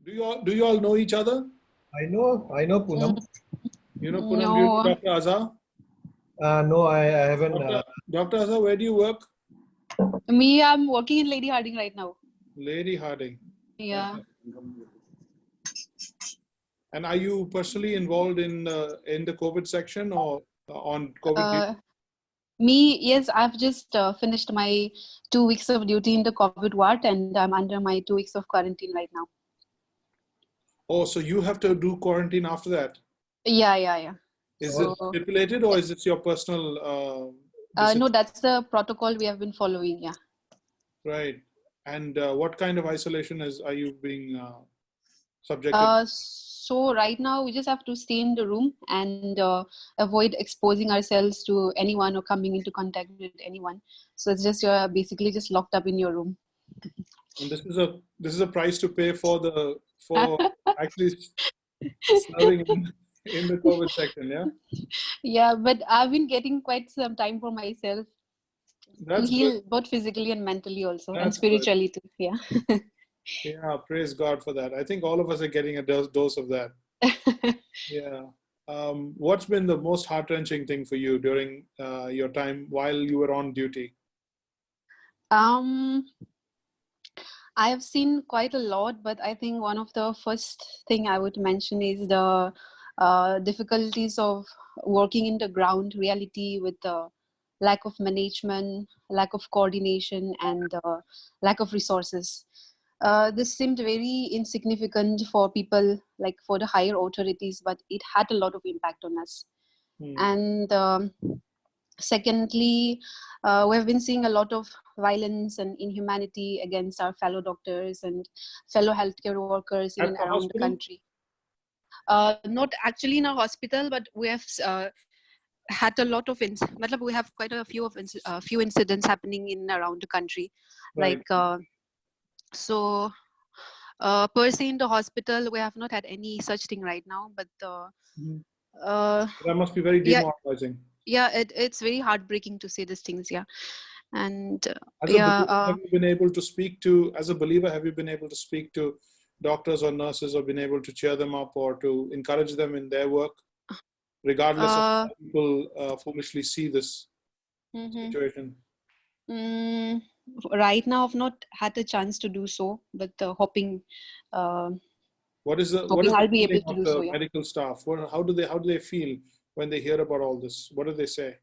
Do you all know each other? I know Poonam. You know Poonam, do you know No, Dr. Azhar? No, I haven't. Dr. Azhar, where do you work? I'm working in Lady Harding right now. Lady Harding. Yeah. And are you personally involved in the COVID section or on COVID duty? Yes, I've just finished my 2 weeks of duty in the COVID ward, and I'm under my 2 weeks of quarantine right now. Oh, so you have to do quarantine after that. Yeah. Is So, it stipulated or is it your personal decision? no, that's the protocol we have been following. Yeah. Right. And what kind of isolation are you being subjected? So right now we just have to stay in the room and avoid exposing ourselves to anyone or coming into contact with anyone. So it's just you're basically just locked up in your room. And this is a price to pay for actually serving in the COVID section, yeah? Yeah, but I've been getting quite some time for myself to That's good. heal both physically and mentally also, and That's good. spiritually too. Yeah. Yeah, praise God for that. I think all of us are getting a dose of that. Yeah. What's been the most heart-wrenching thing for you during your time while you were on duty? I have seen quite a lot, but I think one of the first thing I would mention is the difficulties of working in the ground reality with the lack of management, lack of coordination, and lack of resources. This seemed very insignificant for people, like for the higher authorities, but it had a lot of impact on us. And secondly, we have been seeing a lot of violence and inhumanity against our fellow doctors and fellow healthcare workers in At and the around the hospital? country. Not actually in a hospital, but we have had a lot of we have quite a few incidents happening in and around the country. Right. Like so, per se in the hospital, we have not had any such thing right now. But That must be very demoralizing. Yeah, it's very heartbreaking to say these things. Yeah, and As a believer, have you been able to speak to, as a believer, have you been able to speak to doctors or nurses or been able to cheer them up or to encourage them in their work, regardless of how people foolishly see this situation? Right now, I've not had a chance to do so, but hoping. What is the I'll be feeling able to of do the so. Yeah. medical staff? How do they feel when they hear about all this? What do they say?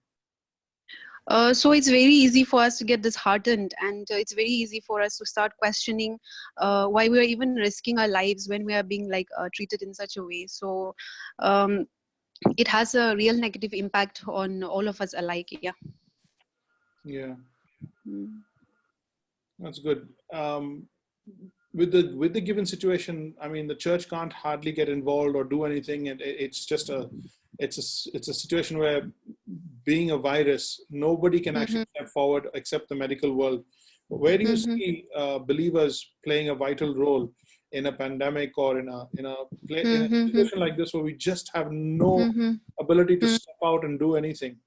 So it's very easy for us to get disheartened, and it's very easy for us to start questioning why we are even risking our lives when we are being treated in such a way. So it has a real negative impact on all of us alike. Yeah. Yeah. That's good. With the given situation, I mean, the church can't hardly get involved or do anything, and it's just it's a situation where, being a virus, nobody can actually step forward except the medical world. Where do you see believers playing a vital role in a pandemic or in a situation like this where we just have no ability to step out and do anything?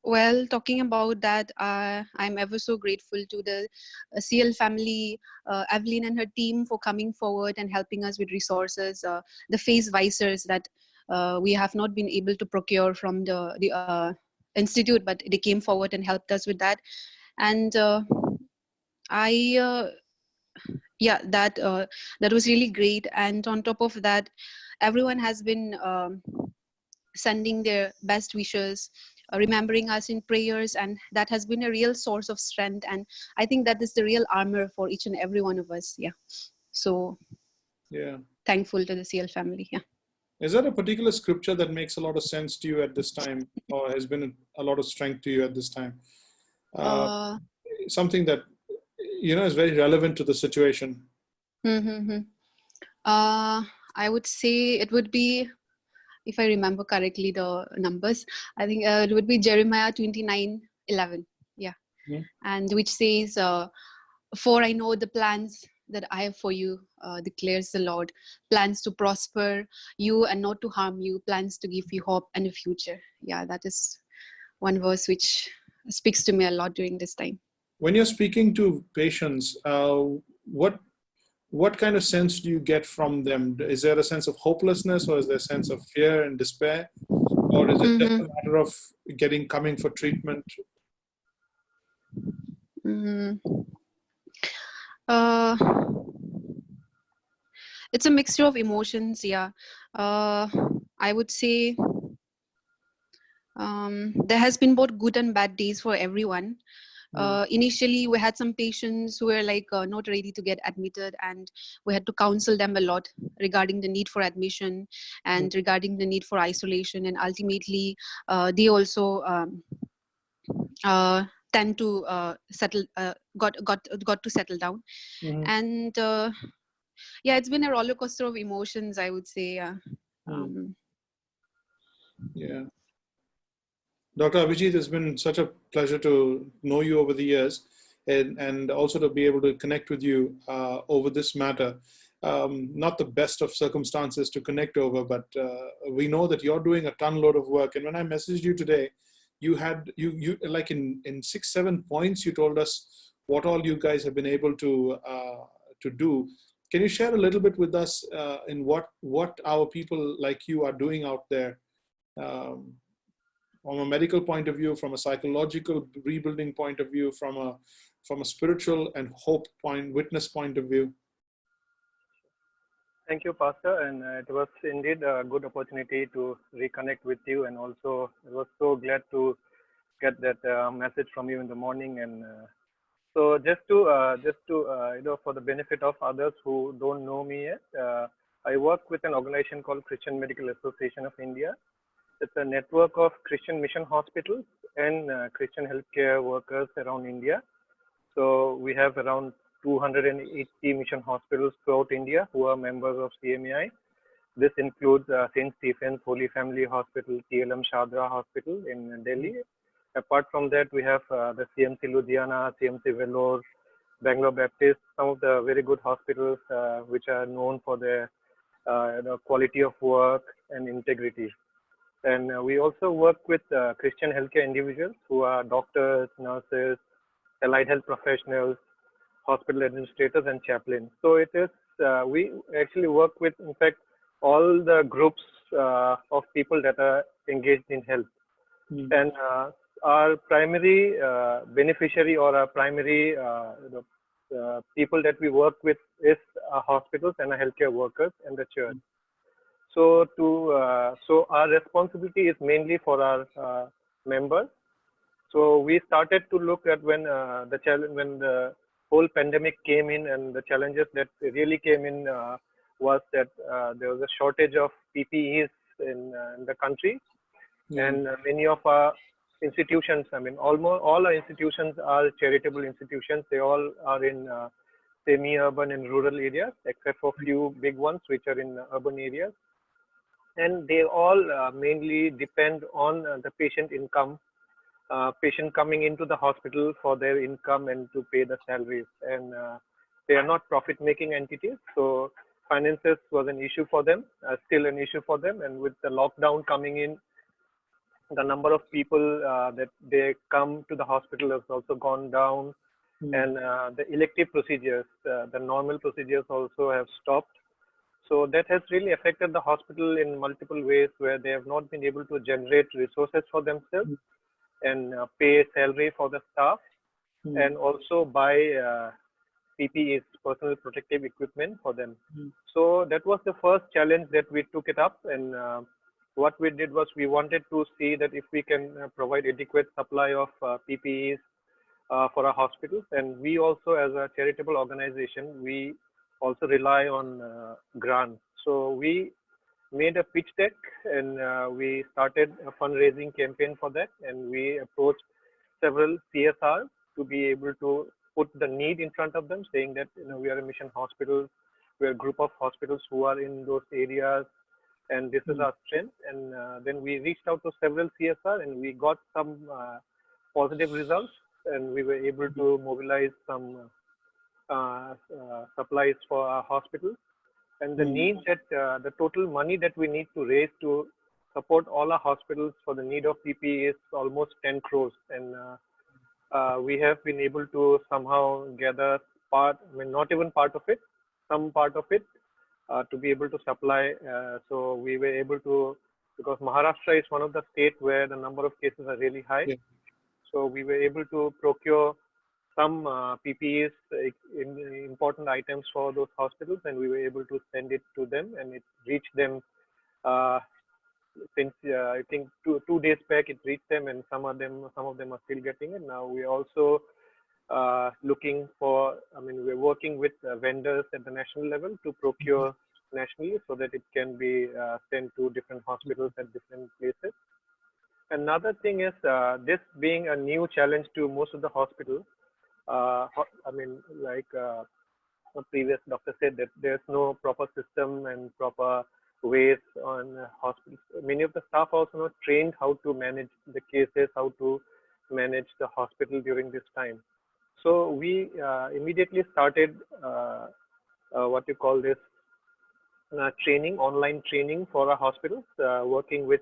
Well, talking about that, I'm ever so grateful to the CL family, Evelyn and her team, for coming forward and helping us with resources, the face visors that we have not been able to procure from the institute, but they came forward and helped us with that. And that was really great. And on top of that, everyone has been sending their best wishes, remembering us in prayers, and that has been a real source of strength. And I think that is the real armor for each and every one of us. Yeah. So yeah, thankful to the CL family. Yeah. Is there a particular scripture that makes a lot of sense to you at this time, or has been a lot of strength to you at this time? Something that is very relevant to the situation. I would say it would be, if I remember correctly the numbers, I think it would be Jeremiah 29:11. Yeah. And which says, "For I know the plans that I have for you, declares the Lord, plans to prosper you and not to harm you, plans to give you hope and a future." Yeah, that is one verse which speaks to me a lot during this time. When you're speaking to patients, what what kind of sense do you get from them? Is there a sense of hopelessness, or is there a sense of fear and despair, or is it just a matter of coming for treatment? Uh, it's a mixture of emotions. Yeah, I would say there has been both good and bad days for everyone. Initially, we had some patients who were like not ready to get admitted, and we had to counsel them a lot regarding the need for admission and regarding the need for isolation. And ultimately, they also tend to settle, got to settle down. And yeah, it's been a roller coaster of emotions, I would say. Yeah. Dr. Abhijit, it's been such a pleasure to know you over the years, and also to be able to connect with you over this matter. Not the best of circumstances to connect over, but we know that you're doing a ton load of work. And when I messaged you today, you had you like in 6-7 points, you told us what all you guys have been able to do. Can you share a little bit with us in what our people like you are doing out there? From a medical point of view, from a psychological rebuilding point of view, from a spiritual and hope witness point of view. Thank you, Pastor, and it was indeed a good opportunity to reconnect with you, and also I was so glad to get that message from you in the morning. And so just to for the benefit of others who don't know me yet, I work with an organization called Christian Medical Association of India. It's a network of Christian mission hospitals and Christian healthcare workers around India. So we have around 280 mission hospitals throughout India who are members of CMEI. This includes St. Stephen's Holy Family Hospital, TLM Shadra Hospital in Delhi. Apart from that, we have the CMC Ludhiana, CMC Vellore, Bangalore Baptist, some of the very good hospitals which are known for their quality of work and integrity. And we also work with Christian healthcare individuals who are doctors, nurses, allied health professionals, hospital administrators, and chaplains. So it is, we actually work with, in fact, all the groups of people that are engaged in health. And our primary beneficiary, or our primary people that we work with is hospitals and healthcare workers and the church. So so our responsibility is mainly for our members. So we started to look at when the whole pandemic came in, and the challenges that really came in was that there was a shortage of PPEs in the country, and many of our institutions, I mean, almost all our institutions are charitable institutions. They all are in semi-urban and rural areas, except for a few big ones which are in urban areas. And they all mainly depend on the patient income, patient coming into the hospital for their income and to pay the salaries. And they are not profit-making entities, so finances was an issue for them, still an issue for them. And with the lockdown coming in, the number of people that they come to the hospital has also gone down, and the elective procedures, the normal procedures also have stopped. So that has really affected the hospital in multiple ways, where they have not been able to generate resources for themselves and pay salary for the staff, and also buy PPEs, personal protective equipment for them. So that was the first challenge that we took it up. And what we did was we wanted to see that if we can provide adequate supply of PPEs for our hospitals. And we also, as a charitable organization, we also rely on grants. So we made a pitch deck, and we started a fundraising campaign for that, and we approached several CSRs to be able to put the need in front of them, saying that we are a mission hospital, we are a group of hospitals who are in those areas, and this is our strength. And then we reached out to several CSR, and we got some positive results, and we were able to mobilize some supplies for our hospitals. And the need that the total money that we need to raise to support all our hospitals for the need of PPE is almost 10 crores. And we have been able to somehow gather part, I mean, not even part of it, some part of it to be able to supply. So we were able to, because Maharashtra is one of the states where the number of cases are really high. Yeah. So we were able to procure some PPEs, important items for those hospitals, and we were able to send it to them, and it reached them uh, since I think two days back. It reached them, and some of them are still getting it. Now we are also looking for. I mean, we're working with vendors at the national level to procure nationally so that it can be sent to different hospitals at different places. Another thing is this being a new challenge to most of the hospitals. I mean, like the previous doctor said, that there's no proper system and proper ways on hospitals. Many of the staff are also not trained how to manage the cases, how to manage the hospital during this time. So we immediately started what you call this training, online training for our hospitals, working with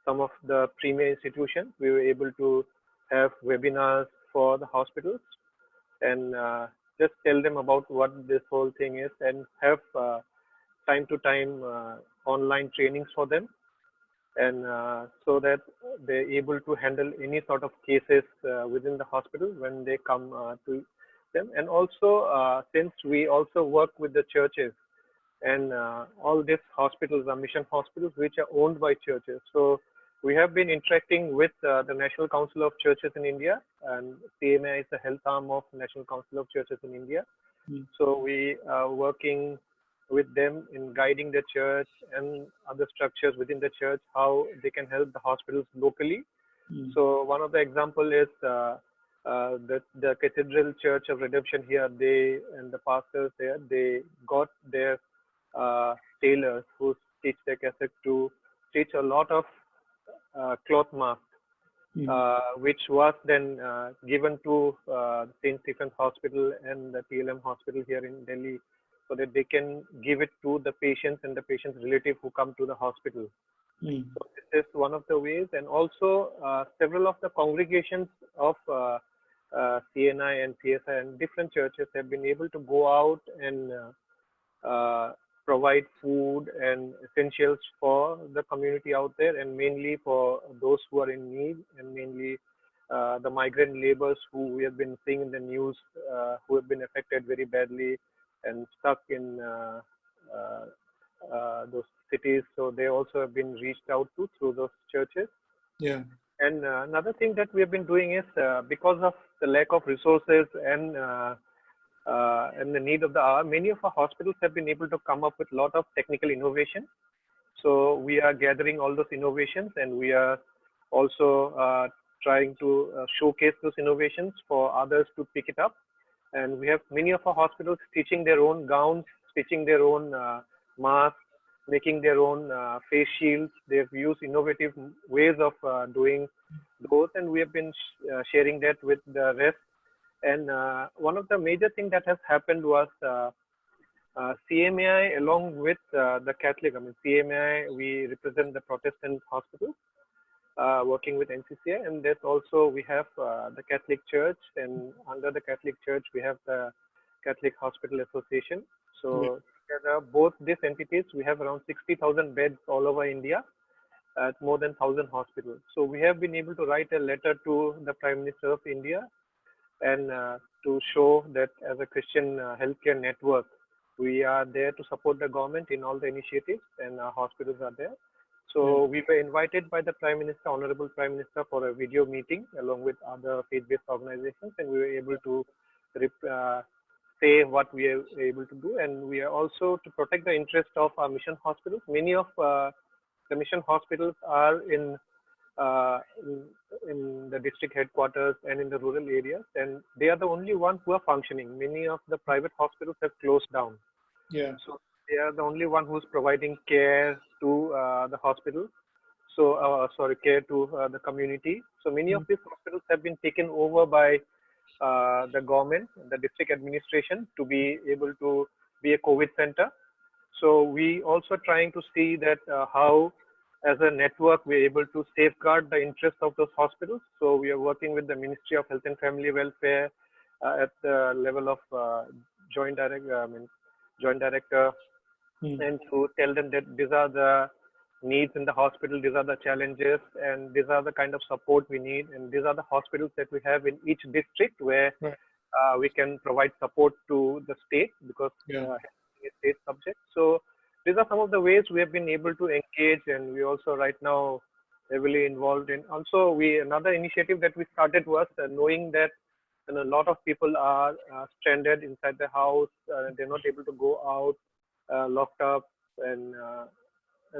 some of the premier institutions. We were able to have webinars for the hospitals and just tell them about what this whole thing is, and have time to time online trainings for them, and so that they're able to handle any sort of cases within the hospital when they come to them. And also, since we also work with the churches, and all these hospitals are mission hospitals which are owned by churches. So we have been interacting with the National Council of Churches in India, and CMI is the health arm of National Council of Churches in India. So we are working with them in guiding the church and other structures within the church, how they can help the hospitals locally. So one of the example is the Cathedral Church of Redemption here, they and the pastors there, they got their tailors who stitch their cassette to stitch a lot of cloth masks, which was then given to St. Stephen's Hospital and the TLM Hospital here in Delhi, so that they can give it to the patients and the patient's relative who come to the hospital. So this is one of the ways, and also several of the congregations of CNI and CSI and different churches have been able to go out and provide food and essentials for the community out there, and mainly for those who are in need, and mainly the migrant laborers who we have been seeing in the news, who have been affected very badly and stuck in those cities. So they also have been reached out to through those churches. Yeah. And another thing that we have been doing is because of the lack of resources and the need of the hour, many of our hospitals have been able to come up with a lot of technical innovation. So we are gathering all those innovations, and we are also trying to showcase those innovations for others to pick it up. And we have many of our hospitals stitching their own gowns, stitching their own masks, making their own face shields. They've used innovative ways of doing those, and we have been sharing that with the rest. And one of the major things that has happened was CMI along with the Catholic. I mean, CMI, we represent the Protestant hospitals working with NCCI, and there's also we have the Catholic Church, and under the Catholic Church we have the Catholic Hospital Association. So together, both these entities, we have around 60,000 beds all over India at more than 1,000 hospitals. So we have been able to write a letter to the Prime Minister of India, and to show that as a Christian healthcare network, we are there to support the government in all the initiatives, and our hospitals are there. So we were invited by the Prime Minister, Honorable Prime Minister, for a video meeting along with other faith-based organizations, and we were able to say what we are able to do. And we are also to protect the interest of our mission hospitals. Many of the mission hospitals are in the district headquarters and in the rural areas, and they are the only ones who are functioning. Many of the private hospitals have closed down. So they are the only one who's providing care to the hospital. So care to the community. So many of these hospitals have been taken over by the government, the district administration, to be able to be a COVID center. So we also trying to see that how, as a network, we're able to safeguard the interests of those hospitals. So we are working with the Ministry of Health and Family Welfare at the level of joint joint director, and to tell them that these are the needs in the hospital, these are the challenges, and these are the kind of support we need, and these are the hospitals that we have in each district where we can provide support to the state, because it's a state subject. So these are some of the ways we have been able to engage, and we also right now heavily involved in. Also, another initiative that we started was knowing that a lot of people are stranded inside the house, they're not able to go out, locked up, and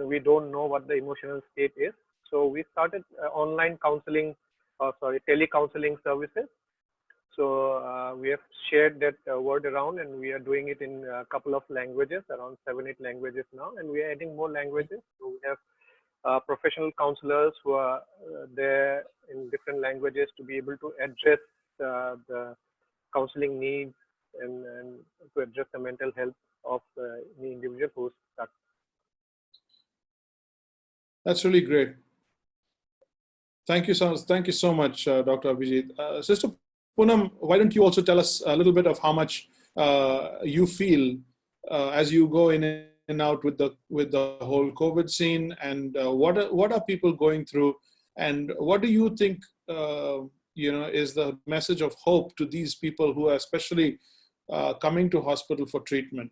we don't know what the emotional state is. So we started online counseling, tele-counseling services. So we have shared that word around, and we are doing it in a couple of languages, around 7-8 languages now, and we are adding more languages. So we have professional counselors who are there in different languages to be able to address the counseling needs and to address the mental health of any individual who's stuck. That's really great. Thank you so much, Dr. Abhijit. Sister Poonam, why don't you also tell us a little bit of how much you feel as you go in and out with the whole COVID scene, and what are people going through, and what do you think is the message of hope to these people who are especially coming to hospital for treatment?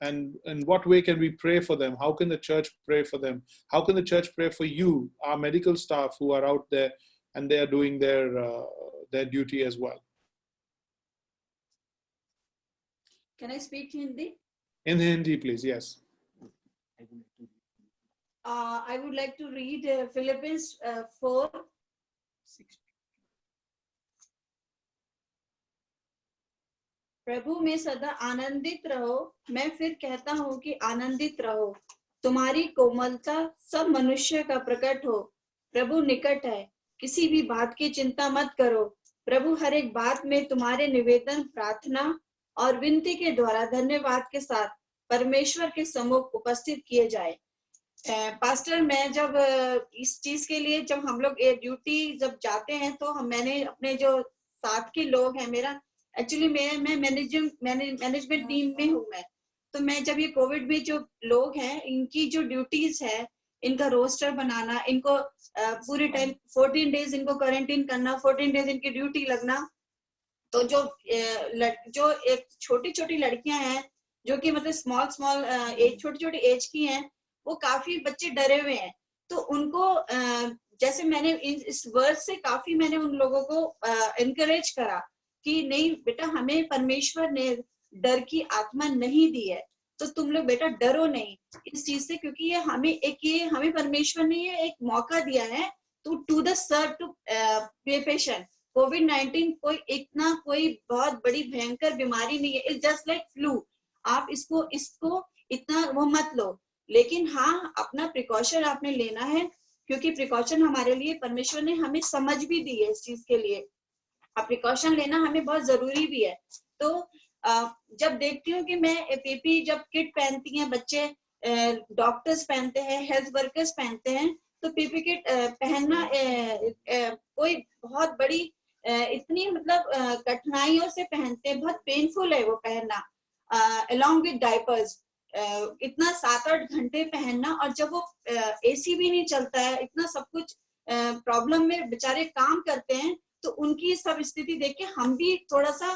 And in what way can we pray for them? How can the church pray for them? How can the church pray for you, our medical staff who are out there and they are doing their duty as well? Can I speak Hindi? In Hindi, please. Yes. I would like to read Philippians 4. प्रभु में सदा आनंदित रहो। मैं फिर कहता हूँ कि आनंदित रहो। तुम्हारी कोमलता सब मनुष्य का प्रकट हो। प्रभु निकट है, किसी भी बात की चिंता मत करो। प्रभु हर एक बात में तुम्हारे निवेदन, प्रार्थना और विनती के द्वारा धन्यवाद के साथ परमेश्वर के सम्मुख उपस्थित किए जाए। पास्टर, मैं जब इस चीज के लिए जब हम लोग ड्यूटी जब जाते हैं तो मैंने अपने जो साथ के लोग हैं, मेरा एक्चुअली मैं मैनेजमेंट टीम में हूँ मैं, तो मैं जब ये कोविड में जो लोग हैं इनकी जो ड्यूटीज है, इनका रोस्टर बनाना, इनको पूरे टाइम 14 डेज इनको क्वारंटीन करना, 14 डेज इनकी ड्यूटी लगना, तो जो एक छोटी छोटी लड़कियां हैं जो कि मतलब स्मॉल एज छोटी छोटी एज की हैं, वो काफी बच्चे डरे हुए हैं। तो उनको जैसे मैंने इस वर्ड से काफी मैंने उन लोगों को एनकरेज करा कि नहीं बेटा, हमें परमेश्वर ने डर की आत्मा नहीं दी है, तो तुम लोग बेटा डरो नहीं इस चीज से, क्योंकि ये हमें परमेश्वर ने ये एक मौका दिया है to the serve to patient. कोविड-19 कोई बहुत बड़ी भयंकर बीमारी नहीं है, इट्स जस्ट लाइक फ्लू। आप इसको इतना वो मत लो, लेकिन हाँ अपना प्रिकॉशन आपने लेना है, क्योंकि प्रिकॉशन हमारे लिए परमेश्वर ने हमें समझ भी दी है इस चीज के लिए। प्रिकॉशन लेना हमें बहुत जरूरी भी है। तो जब देखती हूँ कि मैं पीपी जब किट पहनती हैं बच्चे, डॉक्टर्स पहनते हैं, हेल्थ वर्कर्स पहनते हैं, तो पीपी किट पहनना कोई बहुत बड़ी इतनी मतलब कठिनाइयों से पहनते हैं, बहुत पेनफुल है वो पहनना, अलॉन्ग विद डायपर्स, इतना 7-8 घंटे पहनना, और जब वो एसी भी नहीं चलता है, इतना सब कुछ प्रॉब्लम में बेचारे काम करते हैं, तो उनकी सब स्थिति देख के हम भी थोड़ा सा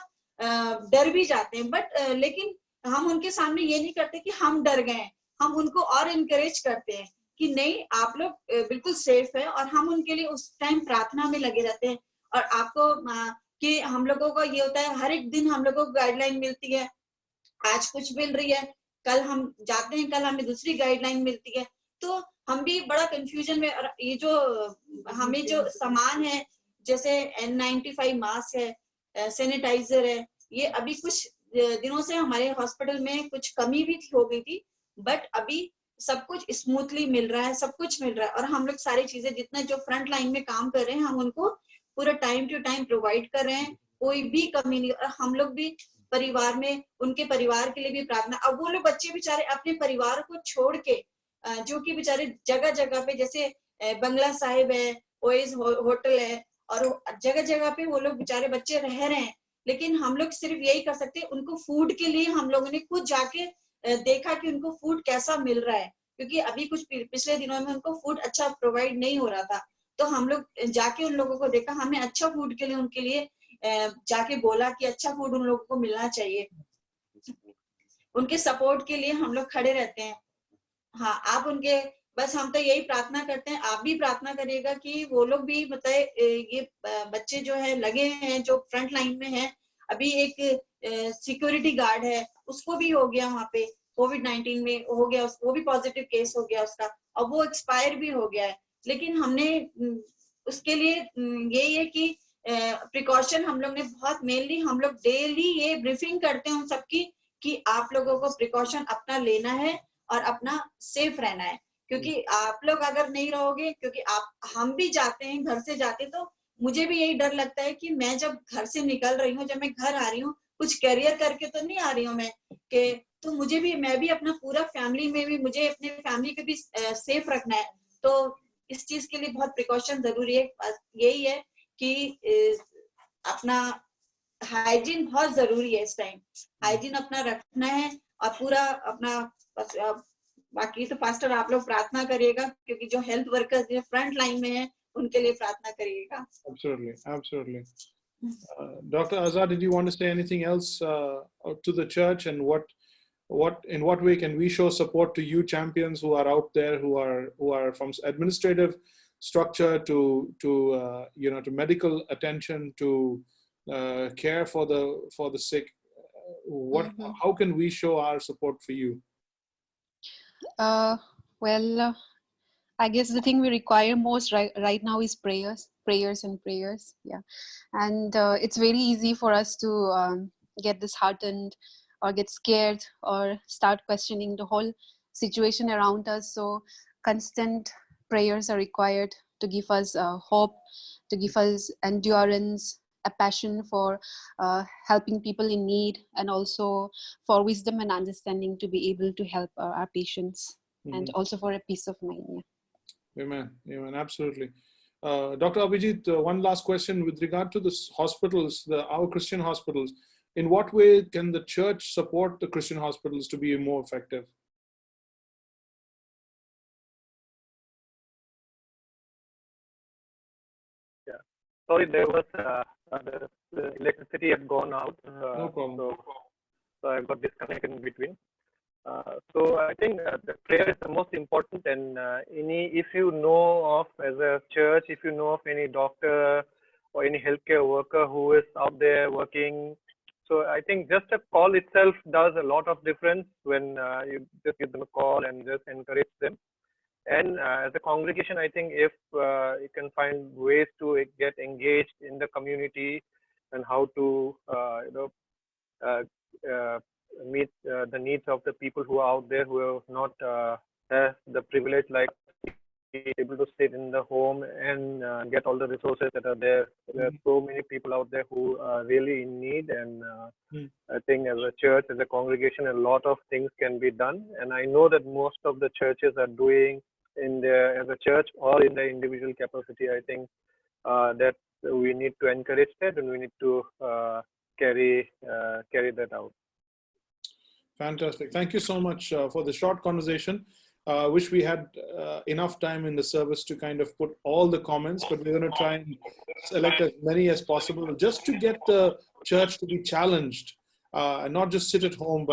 डर भी जाते हैं। बट लेकिन हम उनके सामने ये नहीं करते कि हम डर गए, हम उनको और इनकरेज करते हैं कि नहीं आप लोग बिल्कुल सेफ है, और हम उनके लिए उस टाइम प्रार्थना में लगे रहते हैं। और आपको कि हम लोगों को ये होता है हर एक दिन हम लोगों को गाइडलाइन मिलती है, आज कुछ मिल रही है, कल हम जाते हैं, कल हमें दूसरी गाइडलाइन मिलती है, तो हम भी बड़ा कंफ्यूजन में। और ये जो हमें जो सामान है जैसे N95 मास्क है, सैनिटाइजर है, ये अभी कुछ दिनों से हमारे हॉस्पिटल में कुछ कमी भी हो गई थी, बट अभी सब कुछ स्मूथली मिल रहा है, सब कुछ मिल रहा है। और हम लोग सारी चीजें जितना जो फ्रंट लाइन में काम कर रहे हैं, हम उनको पूरा टाइम टू टाइम प्रोवाइड कर रहे हैं, कोई भी कमी नहीं। और हम लोग भी परिवार में उनके परिवार के लिए भी प्रार्थना। अब वो लोग बच्चे बेचारे अपने परिवार को छोड़ के जो कि बेचारे जगह जगह पे, जैसे बंगला साहिब है, ओएस होटल है, और जगह जगह पे वो लोग बेचारे बच्चे रह रहे हैं, लेकिन हम लोग सिर्फ यही कर सकते हैं, उनको फूड के लिए हम लोगों ने खुद जाके देखा कि उनको फूड कैसा मिल रहा है, क्योंकि अभी कुछ पिछले दिनों में उनको फूड अच्छा प्रोवाइड नहीं हो रहा था। तो हम लोग जाके उन लोगों को देखा, हमने अच्छा फूड के लिए उनके लिए जाके बोला कि अच्छा फूड उन लोगों को मिलना चाहिए। उनके सपोर्ट के लिए हम लोग खड़े रहते हैं। हाँ, आप उनके, बस हम तो यही प्रार्थना करते हैं, आप भी प्रार्थना करिएगा कि वो लोग भी बताए, ये बच्चे जो है लगे हैं, जो फ्रंट लाइन में हैं। अभी एक सिक्योरिटी गार्ड है, उसको भी हो गया वहाँ पे कोविड-19 में हो गया, वो भी पॉजिटिव केस हो गया उसका, और वो एक्सपायर भी हो गया है। लेकिन हमने उसके लिए यही है कि प्रिकॉशन हम लोग ने बहुत, मेनली हम लोग डेली ये ब्रीफिंग करते हैं उन सबकी कि आप लोगों को प्रिकॉशन अपना लेना है और अपना सेफ रहना है। क्योंकि आप लोग अगर नहीं रहोगे, क्योंकि हम भी जाते हैं, घर से जाते, तो मुझे भी यही डर लगता है कि मैं जब घर से निकल रही हूँ, जब मैं घर आ रही हूँ, कुछ करियर करके तो नहीं आ रही हूँ मैं, कि तो मैं भी अपना पूरा फैमिली में भी, मुझे अपने फैमिली को भी सेफ रखना है। तो इस चीज के लिए बहुत प्रिकॉशन जरूरी है। यही है कि अपना हाइजीन बहुत जरूरी है इस टाइम, हाइजीन अपना रखना है, और पूरा अपना बाकी तो पास्टर आप लोग प्रार्थना करिएगा, क्योंकि जो हेल्थ वर्कर्स जो फ्रंट लाइन में है उनके लिए प्रार्थना करिएगा। Absolutely. Dr. Azad, did you want to say anything else to the church, and in what way can we show support to you champions who are out there, who are from administrative structure to to medical attention, to care for the sick? How can we show our support for you? Well, I guess the thing we require most right now is prayers. Yeah, and it's very easy for us to get disheartened or get scared or start questioning the whole situation around us. So constant prayers are required to give us hope, to give us endurance, a passion for helping people in need, and also for wisdom and understanding to be able to help our patients, and also for a peace of mind. Yeah. Amen. Absolutely. Dr. Abhijit, one last question with regard to the hospitals, our Christian hospitals. In what way can the church support the Christian hospitals to be more effective? Yeah. Sorry, there was the electricity had gone out. No problem. So I got disconnected in between. So I think the prayer is the most important, and if you know of, as a church, if you know of any doctor or any healthcare worker who is out there working, so I think just a call itself does a lot of difference when you just give them a call and just encourage them. And as a congregation, I think if you can find ways to get engaged in the community and how to meet the needs of the people who are out there who have not have the privilege like be able to sit in the home and get all the resources that are there. There are so many people out there who are really in need, and I think as a church, as a congregation, a lot of things can be done. And I know that most of the churches are doing as a church or in their individual capacity. I think that we need to encourage that, and we need to carry that out. Fantastic. Thank you so much for the short conversation. Wish we had enough time in the service to kind of put all the comments, but we're going to try and select as many as possible just to get the church to be challenged and not just sit at home,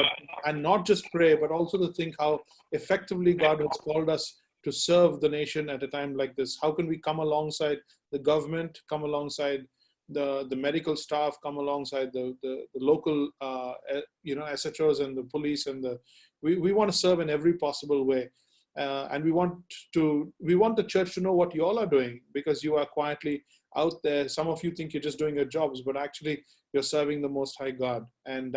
and not just pray, but also to think how effectively God has called us to serve the nation at a time like this. How can we come alongside the government, come alongside the medical staff, come alongside the local SHOs and the police, and we want to serve in every possible way, and we want the church to know what you all are doing, because you are quietly out there. Some of you think you're just doing your jobs, but actually you're serving the Most High God, and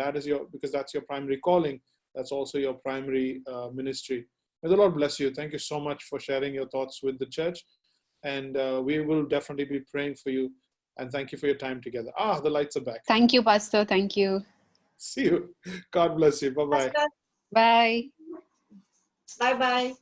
because that's your primary calling. That's also your primary ministry. May the Lord bless you. Thank you so much for sharing your thoughts with the church, and we will definitely be praying for you. And thank you for your time together. The lights are back. Thank you, Pastor. Thank you. See you. God bless you. Bye-bye. Bye. Bye-bye.